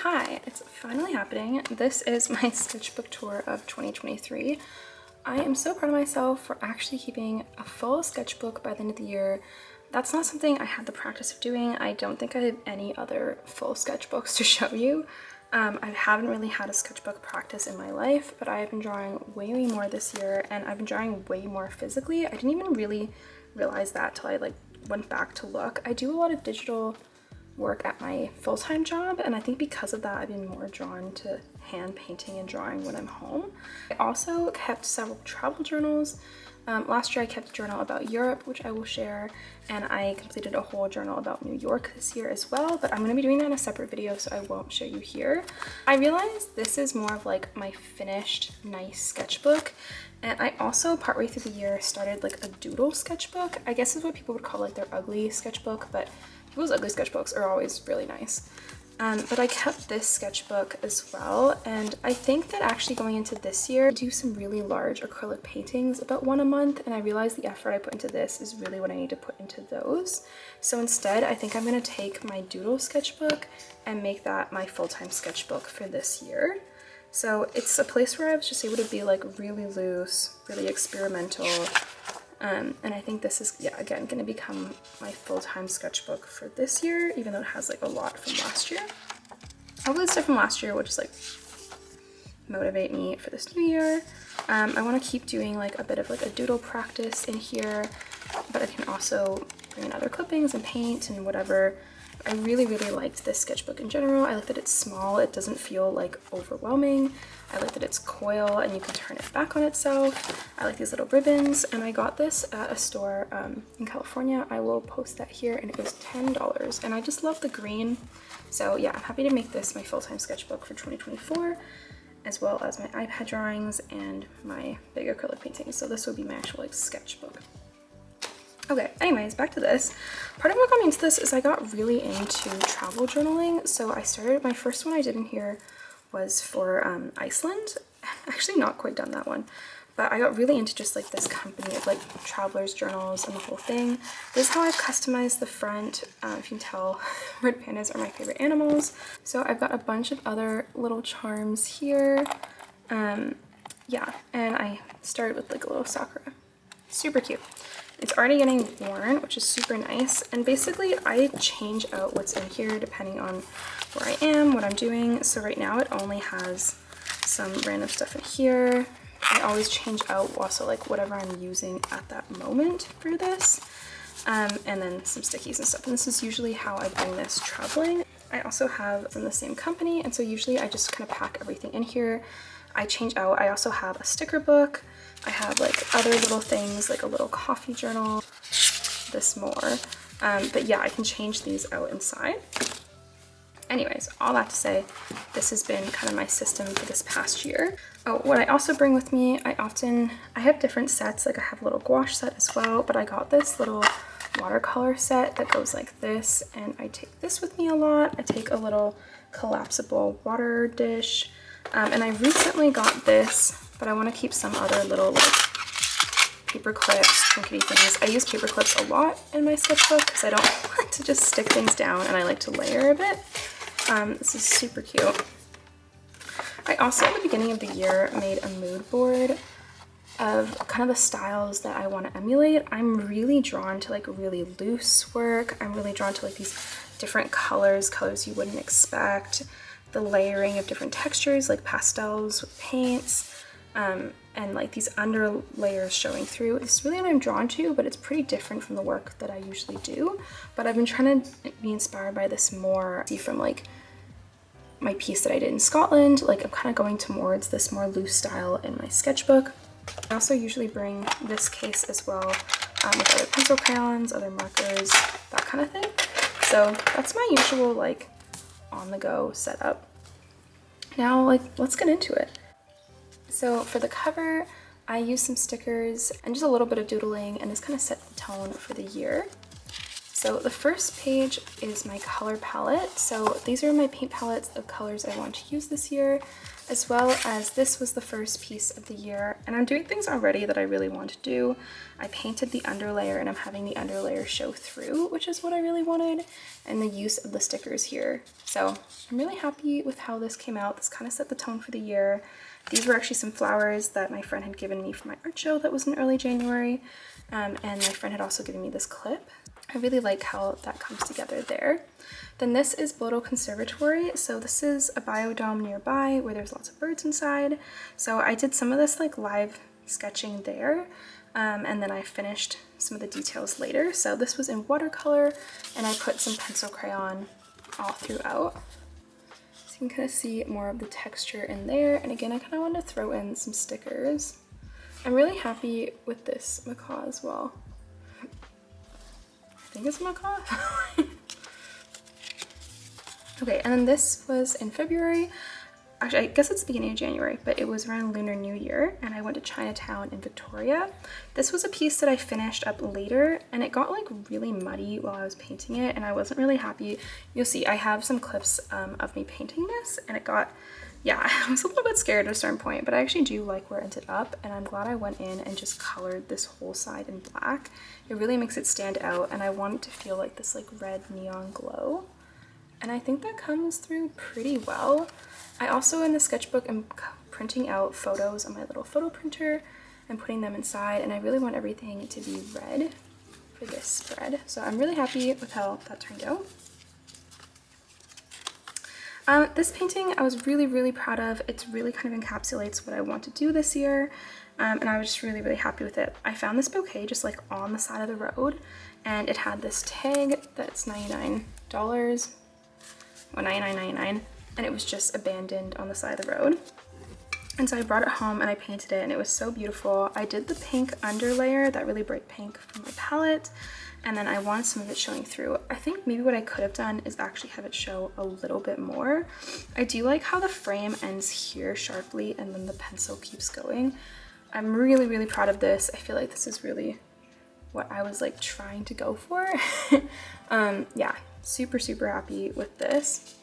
hi, it's finally happening. This is my sketchbook tour of 2023. I am so proud of myself for actually keeping a full sketchbook by the end of the year. That's not something I had the practice of doing. I don't think I have any other full sketchbooks to show you. I haven't really had a sketchbook practice in my life, but I have been drawing way more this year, and I've been drawing way more physically. I didn't even really realize that till I went back to look. I do a lot of digital work at my full-time job, and I think because of that I've been more drawn to hand painting and drawing when I'm home. I also kept several travel journals. Last year I kept a journal about Europe, which I will share, and I completed a whole journal about New York this year as well, but I'm going to be doing that in a separate video, so I won't show you here. I realized this is more of like my finished nice sketchbook, and I also partway through the year started like a doodle sketchbook. I guess is what people would call like their ugly sketchbook, but people's ugly sketchbooks are always really nice. But I kept this sketchbook as well, and I think that actually going into this year, I do some really large acrylic paintings, about one a month, and I realized the effort I put into this is really what I need to put into those. So instead, I think I'm going to take my doodle sketchbook and make that my full-time sketchbook for this year. So it's a place where I was just able to be like really loose, really experimental. And I think this is, yeah, again, going to become my full-time sketchbook for this year, even though it has like a lot from last year. Hopefully the stuff from last year will just like motivate me for this new year. I want to keep doing like a bit of like a doodle practice in here, but I can also bring in other clippings and paint and whatever. I really liked this sketchbook in general. I like that it's small, it doesn't feel like overwhelming. I like that it's coil and you can turn it back on itself. I like these little ribbons, and I got this at a store in California. I will post that here, and it was $10, and I just love the green. So yeah, I'm happy to make this my full-time sketchbook for 2024, as well as my iPad drawings and my big acrylic paintings. So this will be my actual like sketchbook. Okay, anyways, back to this. Part of what got me into this is I got really into travel journaling. So I started, my first one I did in here was for Iceland. Actually not quite done that one, but I got really into just like this company of like travelers journals and the whole thing. This is how I've customized the front. If you can tell, red pandas are my favorite animals. So I've got a bunch of other little charms here. Yeah, and I started with like a little sakura. Super cute. It's already getting worn, which is super nice. And basically I change out what's in here depending on where I am, what I'm doing. So right now it only has some random stuff in here. I always change out also like whatever I'm using at that moment for this. And then some stickies and stuff. And this is usually how I bring this traveling. I also have from the same company, and so usually I just kind of pack everything in here. I change out. I also have a sticker book. I have like other little things, like a little coffee journal, this more. But yeah, I can change these out inside. Anyways, all that to say, this has been kind of my system for this past year. Oh, what I also bring with me, I have different sets, like I have a little gouache set as well, but I got this little watercolor set that goes like this, and I take this with me a lot. I take a little collapsible water dish, and I recently got this, but I want to keep some other little like paper clips, trinkety things. I use paper clips a lot in my sketchbook because I don't want to just stick things down, and I like to layer a bit. This is super cute. I also at the beginning of the year made a mood board of kind of the styles that I want to emulate. I'm really drawn to like really loose work. I'm really drawn to like these different colors you wouldn't expect, the layering of different textures like pastels with paints, and like these under layers showing through. This is really what I'm drawn to, but it's pretty different from the work that I usually do. But I've been trying to be inspired by this more from like my piece that I did in Scotland. Like I'm kind of going towards this more loose style in my sketchbook. I also usually bring this case as well, with other pencil crayons, other markers, that kind of thing. So that's my usual like on the go setup. Now like let's get into it. So for the cover, I use some stickers and just a little bit of doodling, and just kind of set the tone for the year. So the first page is my color palette. So these are my paint palettes of colors I want to use this year, as well as this was the first piece of the year. And I'm doing things already that I really want to do. I painted the underlayer and I'm having the underlayer show through, which is what I really wanted, and the use of the stickers here. So I'm really happy with how this came out. This kind of set the tone for the year. These were actually some flowers that my friend had given me for my art show that was in early January. And my friend had also given me this clip. I really like how that comes together there. Then this is Blodo Conservatory. So this is a biodome nearby where there's lots of birds inside. So I did some of this like live sketching there. And then I finished some of the details later. So this was in watercolor and I put some pencil crayon all throughout. So you can kind of see more of the texture in there. And again, I kind of wanted to throw in some stickers. I'm really happy with this macaw as well. I think it's a macaw. Okay, and then this was in February. Actually, I guess it's the beginning of January, but it was around Lunar New Year, and I went to Chinatown in Victoria. This was a piece that I finished up later, and it got like really muddy while I was painting it, and I wasn't really happy. You'll see, I have some clips of me painting this, and it got, yeah, I was a little bit scared at a certain point, but I actually do like where it ended up, and I'm glad I went in and just colored this whole side in black. It really makes it stand out, and I want it to feel like this like red neon glow. And I think that comes through pretty well. I also, in the sketchbook, am printing out photos on my little photo printer and putting them inside, and I really want everything to be red for this spread. So I'm really happy with how that turned out. This painting I was really proud of. It really kind of encapsulates what I want to do this year, and I was just really happy with it. I found this bouquet just like on the side of the road, and it had this tag that's $99, well, $99.99, and it was just abandoned on the side of the road. And so I brought it home and I painted it, and it was so beautiful. I did the pink underlayer, that really bright pink from my palette, and then I wanted some of it showing through. I think maybe what I could have done is actually have it show a little bit more. I do like how the frame ends here sharply and then the pencil keeps going. I'm really proud of this. I feel like this is really what I was like trying to go for. Yeah, super happy with this.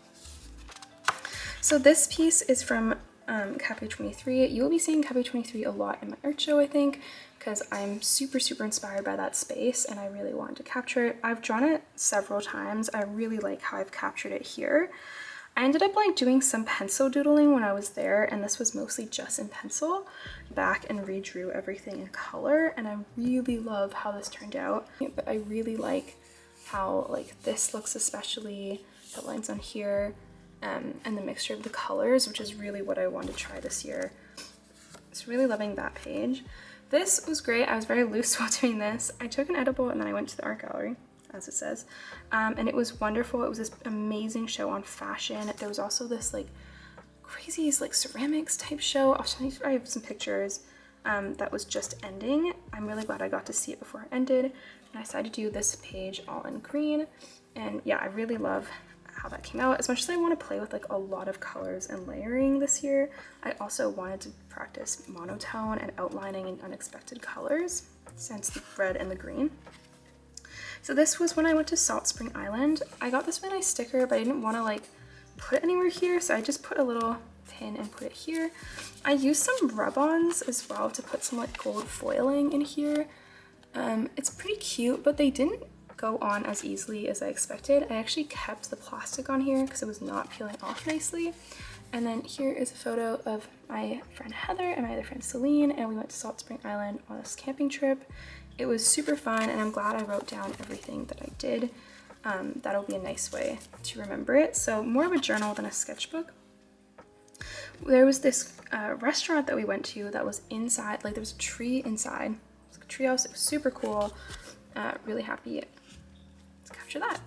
So this piece is from Cafe 23. You'll be seeing Cafe 23 a lot in my art show, I think, because I'm super inspired by that space and I really wanted to capture it. I've drawn it several times. I really like how I've captured it here. I ended up like doing some pencil doodling when I was there, and this was mostly just in pencil. Back and redrew everything in color, and I really love how this turned out. But I really like how like this looks, especially the lines on here, and the mixture of the colors, which is really what I want to try this year. Just really loving that page. This was great. I was very loose while doing this. I took an edible and then I went to the art gallery, as it says, and it was wonderful. It was this amazing show on fashion. There was also this like crazy like ceramics type show. I'll show you, I have some pictures that was just ending. I'm really glad I got to see it before it ended, and I decided to do this page all in green. And yeah, I really love how that came out, especially I want to play with like a lot of colors and layering this year. I also wanted to practice monotone and outlining in unexpected colors, since the red and the green. So this was when I went to Salt Spring Island. I got this really nice sticker, but I didn't want to like put it anywhere here, so I just put a little pin and put it here. I used some rub-ons as well to put some like gold foiling in here. It's pretty cute, but they didn't go on as easily as I expected. I actually kept the plastic on here because it was not peeling off nicely. And then here is a photo of my friend Heather and my other friend Celine, and we went to Salt Spring Island on this camping trip. It was super fun, and I'm glad I wrote down everything that I did. That'll be a nice way to remember it. So more of a journal than a sketchbook. There was this restaurant that we went to that was inside, like there was a tree inside. It was a tree house. It was super cool. Really happy to capture that.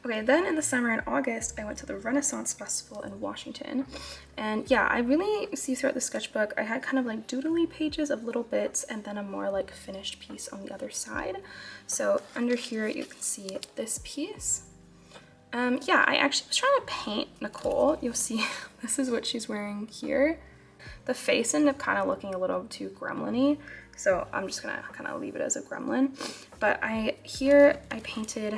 Okay, then in the summer in August, I went to the Renaissance Festival in Washington. And yeah, I really see throughout the sketchbook, I had kind of like doodly pages of little bits and then a more like finished piece on the other side. So under here, you can see this piece. Yeah, I actually was trying to paint Nicole. You'll see this is what she's wearing here. The face ended up kind of looking a little too gremlin-y, So I'm just gonna kind of leave it as a gremlin. But here I painted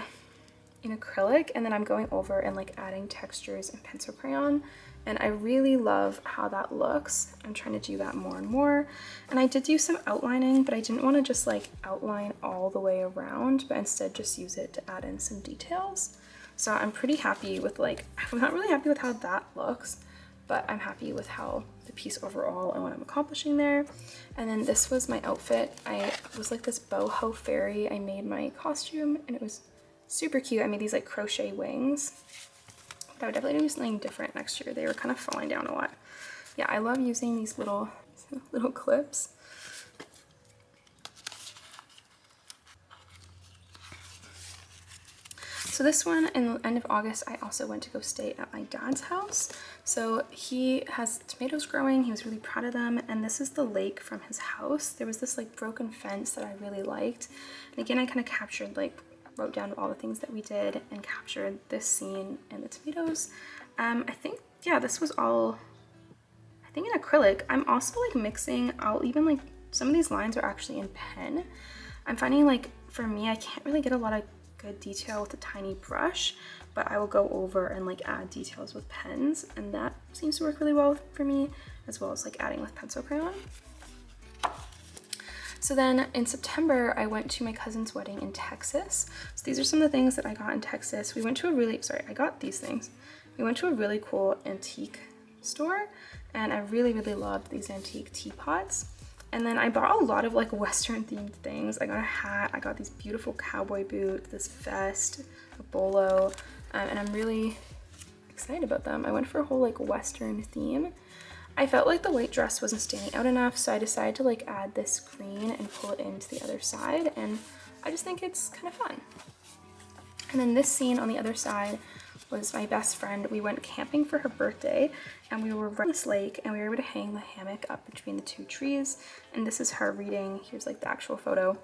in acrylic, and then I'm going over and like adding textures in pencil crayon, and I really love how that looks. I'm trying to do that more and more. And I did do some outlining, but I didn't want to just like outline all the way around, but instead just use it to add in some details. So I'm pretty happy with like, I'm not really happy with how that looks, but I'm happy with how the piece overall and what I'm accomplishing there. And then this was my outfit. I was like this boho fairy. I made my costume and it was super cute. I made these like crochet wings. But I would definitely do something different next year. They were kind of falling down a lot. Yeah, I love using these little clips. So this one, in the end of August, I also went to go stay at my dad's house. So he has tomatoes growing. He was really proud of them. And this is the lake from his house. There was this like broken fence that I really liked. And again, I kind of captured like, wrote down all the things that we did and captured this scene and the tomatoes. I think, yeah, this was all, I think in acrylic. I'm also like mixing, I'll even like, some of these lines are actually in pen. I'm finding like, for me, I can't really get a lot of good detail with a tiny brush, but I will go over and like add details with pens, and that seems to work really well for me, as well as like adding with pencil crayon. So then in September, I went to my cousin's wedding in Texas. So these are some of the things that I got in Texas. We went to a really, I got these things. We went to a really cool antique store, and I really, really loved these antique teapots. And then I bought a lot of like Western themed things. I got a hat, I got these beautiful cowboy boots, this vest, a bolo, and I'm really excited about them. I went for a whole like Western theme. I felt like the white dress wasn't standing out enough, so I decided to like add this green and pull it into the other side, and I just think it's kind of fun. And then this scene on the other side was my best friend. We went camping for her birthday, and we were right on this lake, and we were able to hang the hammock up between the two trees, and this is her reading. Here's like the actual photo.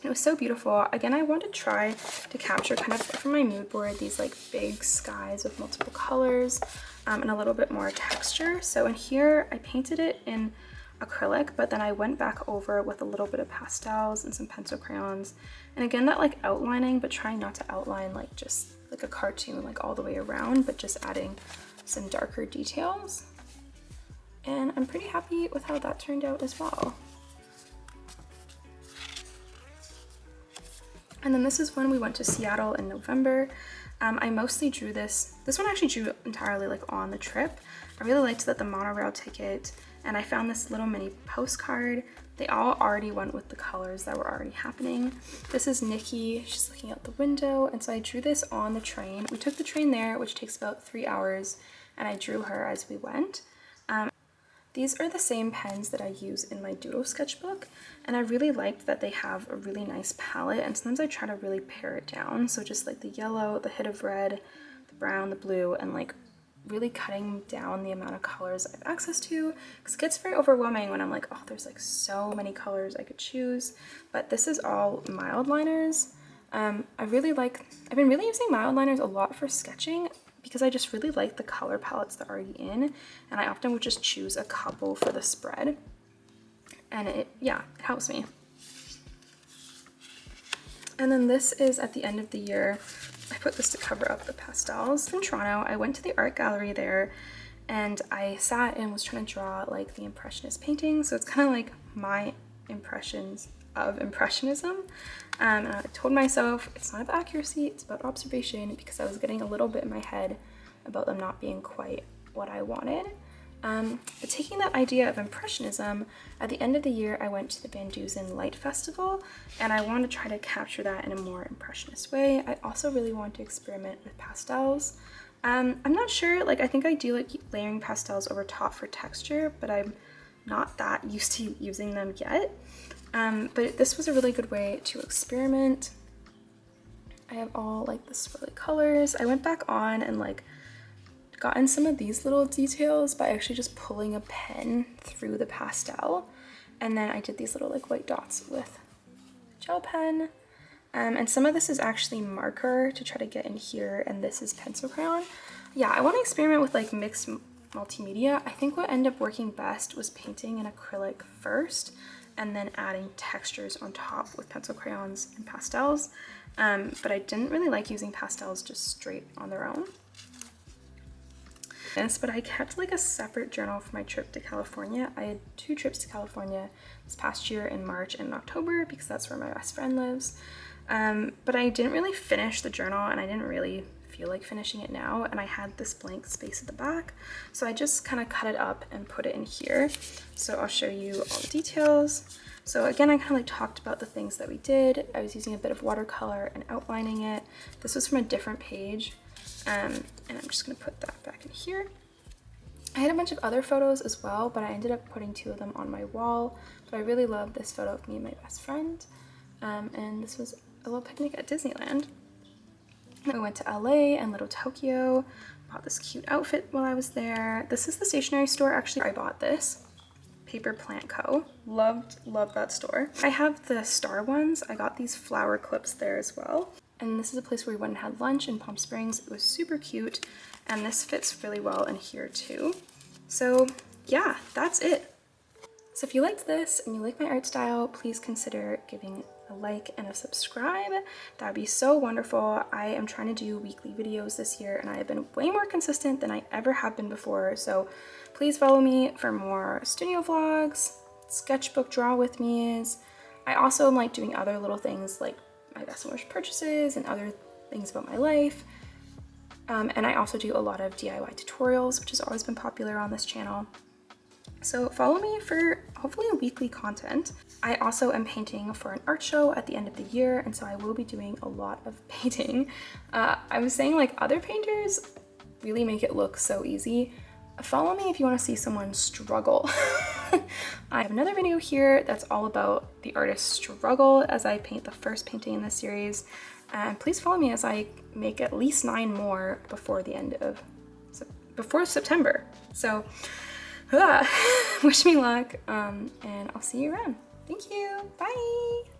It was so beautiful. Again, I wanted to try to capture kind of from my mood board these like big skies with multiple colors, and a little bit more texture. So in here, I painted it in acrylic, but then I went back over with a little bit of pastels and some pencil crayons. And again, that like outlining, but trying not to outline like just like a cartoon like all the way around, but just adding some darker details. And I'm pretty happy with how that turned out as well. And then this is when we went to Seattle in November. I mostly drew this one I actually drew entirely like on the trip. I really liked that the monorail ticket, and I found this little mini postcard. They all already went with the colors that were already happening. This is Nikki, she's looking out the window, and so I drew this on the train. We took the train there, which takes about 3 hours, and I drew her as we went. These are the same pens that I use in my doodle sketchbook, and I really liked that they have a really nice palette, and sometimes I try to really pare it down. So just like the yellow, the hit of red, the brown, the blue, and like really cutting down the amount of colors I have access to, because it gets very overwhelming when I'm like, oh, there's like so many colors I could choose. But this is all mild liners. I've been really using mild liners a lot for sketching, because I just really like the color palettes that are already in, and I often would just choose a couple for the spread, and it helps me. And then this is at the end of the year. I put this to cover up the pastels. In Toronto, I went to the art gallery there, and I sat and was trying to draw like the Impressionist paintings, so it's kind of like my impressions of Impressionism. And I told myself it's not about accuracy, it's about observation, because I was getting a little bit in my head about them not being quite what I wanted. But taking that idea of Impressionism, at the end of the year I went to the Van Dusen Light Festival, and I wanted to try to capture that in a more Impressionist way. I also really want to experiment with pastels. I'm not sure, like I think I do like layering pastels over top for texture, but I'm not that used to using them yet. But this was a really good way to experiment. I have all like the swirly colors. I went back on and like got in some of these little details by actually just pulling a pen through the pastel. And then I did these little like white dots with gel pen. And some of this is actually marker to try to get in here, and this is pencil crayon. Yeah, I want to experiment with like mixed multimedia. I think what ended up working best was painting in acrylic first, and then adding textures on top with pencil crayons and pastels. But I didn't really like using pastels just straight on their own. But I kept like a separate journal for my trip to California. I had 2 trips to California this past year in March and October because that's where my best friend lives. But I didn't really finish the journal, and I didn't really feel like finishing it now, and I had this blank space at the back, so I just kind of cut it up and put it in here. So I'll show you all the details. So again, I kind of like talked about the things that we did. I was using a bit of watercolor and outlining it. This was from a different page. And I'm just gonna put that back in here. I had a bunch of other photos as well, but I ended up putting 2 of them on my wall. But I really love this photo of me and my best friend. And this was a little picnic at Disneyland. We went to LA and Little Tokyo, bought this cute outfit while I was there. This is the stationery store, actually, I bought this. Paper Plant Co. Loved that store. I have the star ones. I got these flower clips there as well. And this is a place where we went and had lunch in Palm Springs. It was super cute, and this fits really well in here too. So yeah, that's it. So if you liked this and you like my art style, please consider giving a like and a subscribe. That would be so wonderful. I am trying to do weekly videos this year, and I have been way more consistent than I ever have been before. So please follow me for more studio vlogs, sketchbook draw with me's. I also am like doing other little things like my best and worst purchases and other things about my life. And I also do a lot of DIY tutorials, which has always been popular on this channel. So follow me for hopefully a weekly content. I also am painting for an art show at the end of the year, and so I will be doing a lot of painting. I was saying like other painters really make it look so easy. Follow me if you want to see someone struggle. I have another video here that's all about the artist's struggle as I paint the first painting in this series. And please follow me as I make at least 9 more before the end of, before September. So wish me luck, and I'll see you around. Thank you, bye.